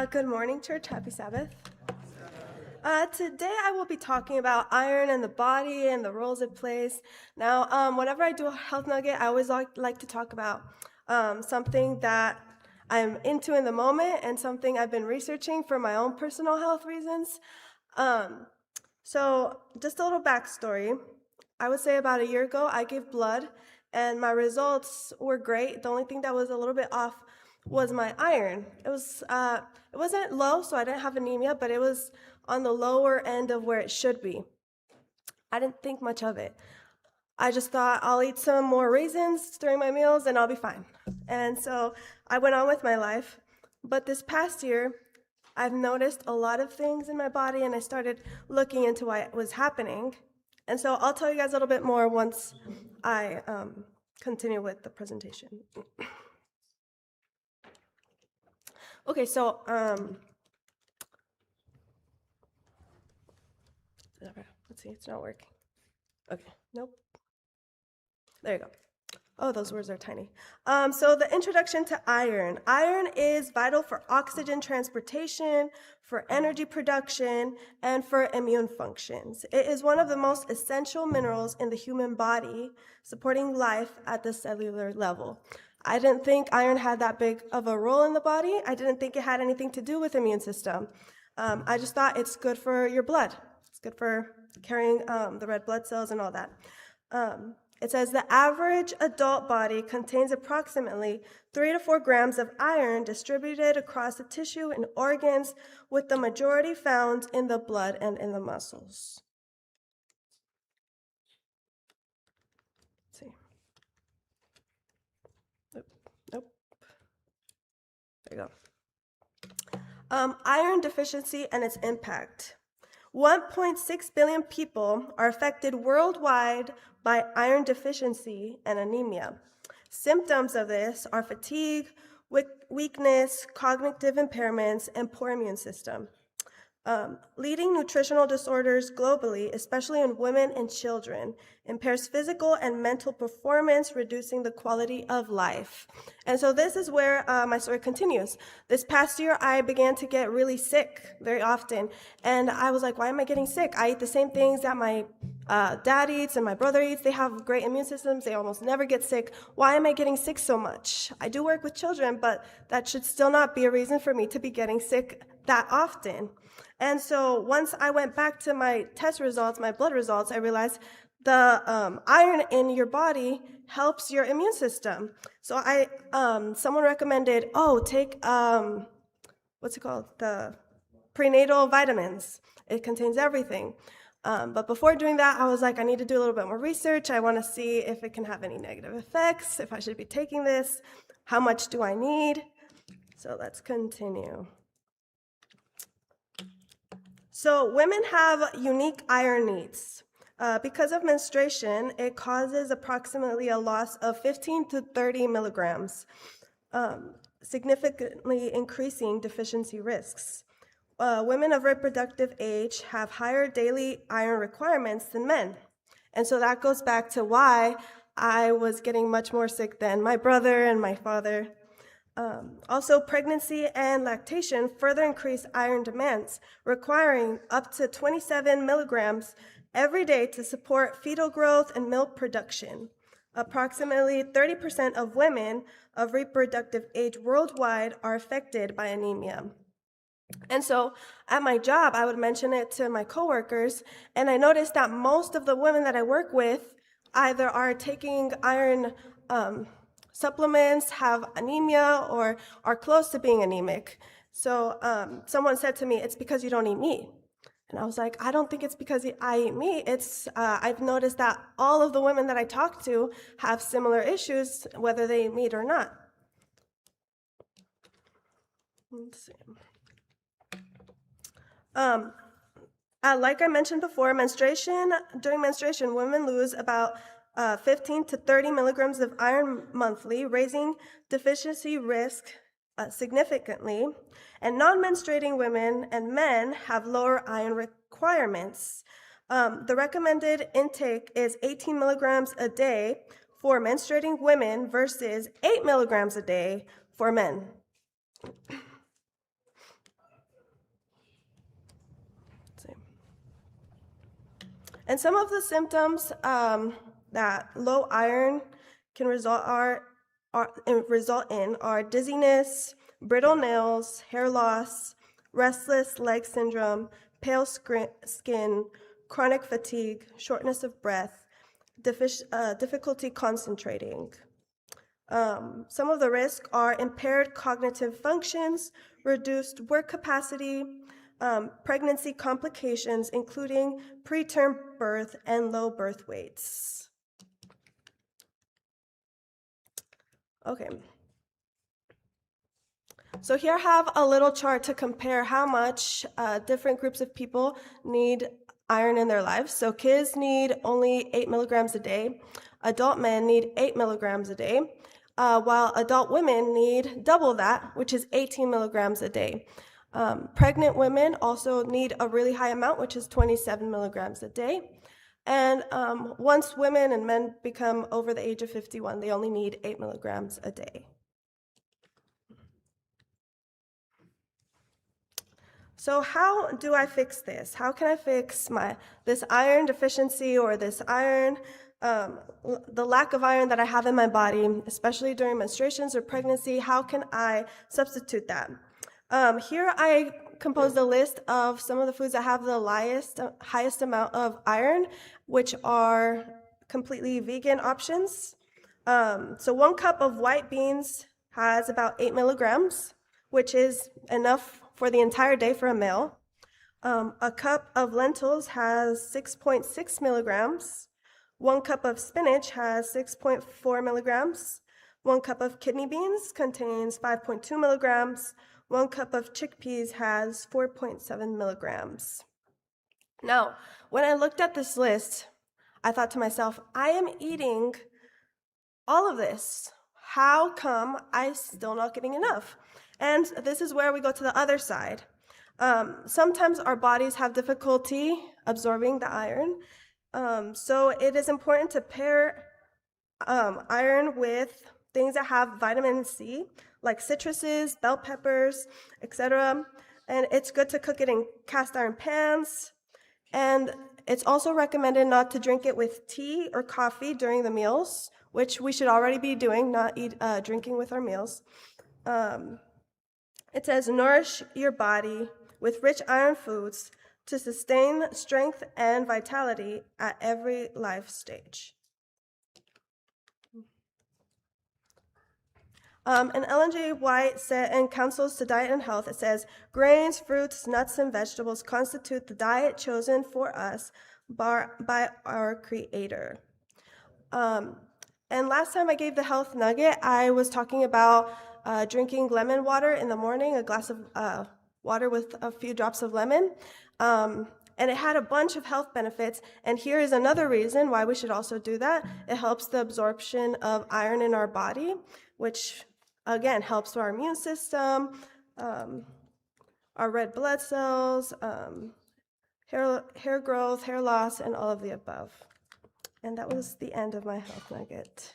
Good morning, church. Happy Sabbath. Today I will be talking about iron and the body and the roles it plays. Now, whenever I do a health nugget, I always like to talk about something that I'm into in the moment and something I've been researching for my own personal health reasons. So just a little backstory. I would say about a year ago, I gave blood, and my results were great. The only thing that was a little bit off was my iron. It wasn't low, so I didn't have anemia, but it was on the lower end of where it should be. I didn't think much of it. I just thought I'll eat some more raisins during my meals and I'll be fine. And so I went on with my life. But this past year, I've noticed a lot of things in my body, and I started looking into why it was happening. And so I'll tell you guys a little bit more once I continue with the presentation. Okay, so let's see, it's not working. Okay, nope. There you go. Oh, those words are tiny. So the introduction to iron. Iron is vital for oxygen transportation, for energy production, and for immune functions. It is one of the most essential minerals in the human body, supporting life at the cellular level. I didn't think iron had that big of a role in the body. I didn't think it had anything to do with immune system. I just thought it's good for your blood. It's good for carrying the red blood cells and all that. It says the average adult body contains approximately 3 to 4 grams of iron distributed across the tissue and organs, with the majority found in the blood and in the muscles. Let's see. Nope. There you go. Iron deficiency and its impact. 1.6 billion people are affected worldwide by iron deficiency and anemia. Symptoms of this are fatigue, weakness, cognitive impairments, and poor immune system. Leading nutritional disorders globally, especially in women and children, impairs physical and mental performance, reducing the quality of life. And so this is where my story continues. This past year, I began to get really sick very often. And I was like, why am I getting sick? I eat the same things that my dad eats and my brother eats. They have great immune systems. They almost never get sick. Why am I getting sick so much? I do work with children, but that should still not be a reason for me to be getting sick that often. And so once I went back to my test results, my blood results, I realized the iron in your body helps your immune system. So someone recommended, take, what's it called? The prenatal vitamins. It contains everything. But before doing that, I was like, I need to do a little bit more research. I want to see if it can have any negative effects, if I should be taking this, how much do I need? So let's continue. So women have unique iron needs. Because of menstruation, it causes approximately a loss of 15 to 30 milligrams, significantly increasing deficiency risks. Women of reproductive age have higher daily iron requirements than men. And so that goes back to why I was getting much more sick than my brother and my father. Also, pregnancy and lactation further increase iron demands, requiring up to 27 milligrams every day to support fetal growth and milk production. Approximately 30% of women of reproductive age worldwide are affected by anemia. And so at my job, I would mention it to my coworkers, and I noticed that most of the women that I work with either are taking iron supplements, have anemia, or are close to being anemic. So someone said to me, it's because you don't eat meat. And I was like, I don't think it's because I eat meat. I've noticed that all of the women that I talk to have similar issues, whether they eat meat or not. Let's see. Like I mentioned before, during menstruation, women lose about 15 to 30 milligrams of iron monthly, raising deficiency risk significantly. And non-menstruating women and men have lower iron requirements. The recommended intake is 18 milligrams a day for menstruating women versus 8 milligrams a day for men. And some of the symptoms that low iron can result in are dizziness, brittle nails, hair loss, restless leg syndrome, pale skin, chronic fatigue, shortness of breath, difficulty concentrating. Some of the risks are impaired cognitive functions, reduced work capacity, pregnancy complications, including preterm birth and low birth weights. Okay. So here I have a little chart to compare how much different groups of people need iron in their lives. So kids need only 8 milligrams a day. Adult men need 8 milligrams a day, while adult women need double that, which is 18 milligrams a day. Pregnant women also need a really high amount, which is 27 milligrams a day. And once women and men become over the age of 51, they only need 8 milligrams a day. So how do I fix this? How can I fix this iron deficiency or this iron, the lack of iron that I have in my body, especially during menstruations or pregnancy? How can I substitute that? Here I composed a list of some of the foods that have the highest amount of iron, which are completely vegan options. So 1 cup of white beans has about 8 milligrams, which is enough for the entire day for a meal. A cup of lentils has 6.6 milligrams. 1 cup of spinach has 6.4 milligrams. 1 cup of kidney beans contains 5.2 milligrams. 1 cup of chickpeas has 4.7 milligrams. Now, when I looked at this list, I thought to myself, I am eating all of this. How come I'm still not getting enough? And this is where we go to the other side. Sometimes our bodies have difficulty absorbing the iron. So it is important to pair iron with things that have vitamin C, like citruses, bell peppers, etc. And it's good to cook it in cast iron pans. And it's also recommended not to drink it with tea or coffee during the meals, which we should already be doing, not drinking with our meals. It says, nourish your body with rich iron foods to sustain strength and vitality at every life stage. And Ellen G. White said in Counsels to Diet and Health, it says, grains, fruits, nuts, and vegetables constitute the diet chosen for us by our Creator. And last time I gave the health nugget, I was talking about drinking lemon water in the morning, a glass of water with a few drops of lemon. And it had a bunch of health benefits. And here is another reason why we should also do that. It helps the absorption of iron in our body, which, again, helps our immune system, our red blood cells, hair growth, hair loss, and all of the above. And that was the end of my health nugget.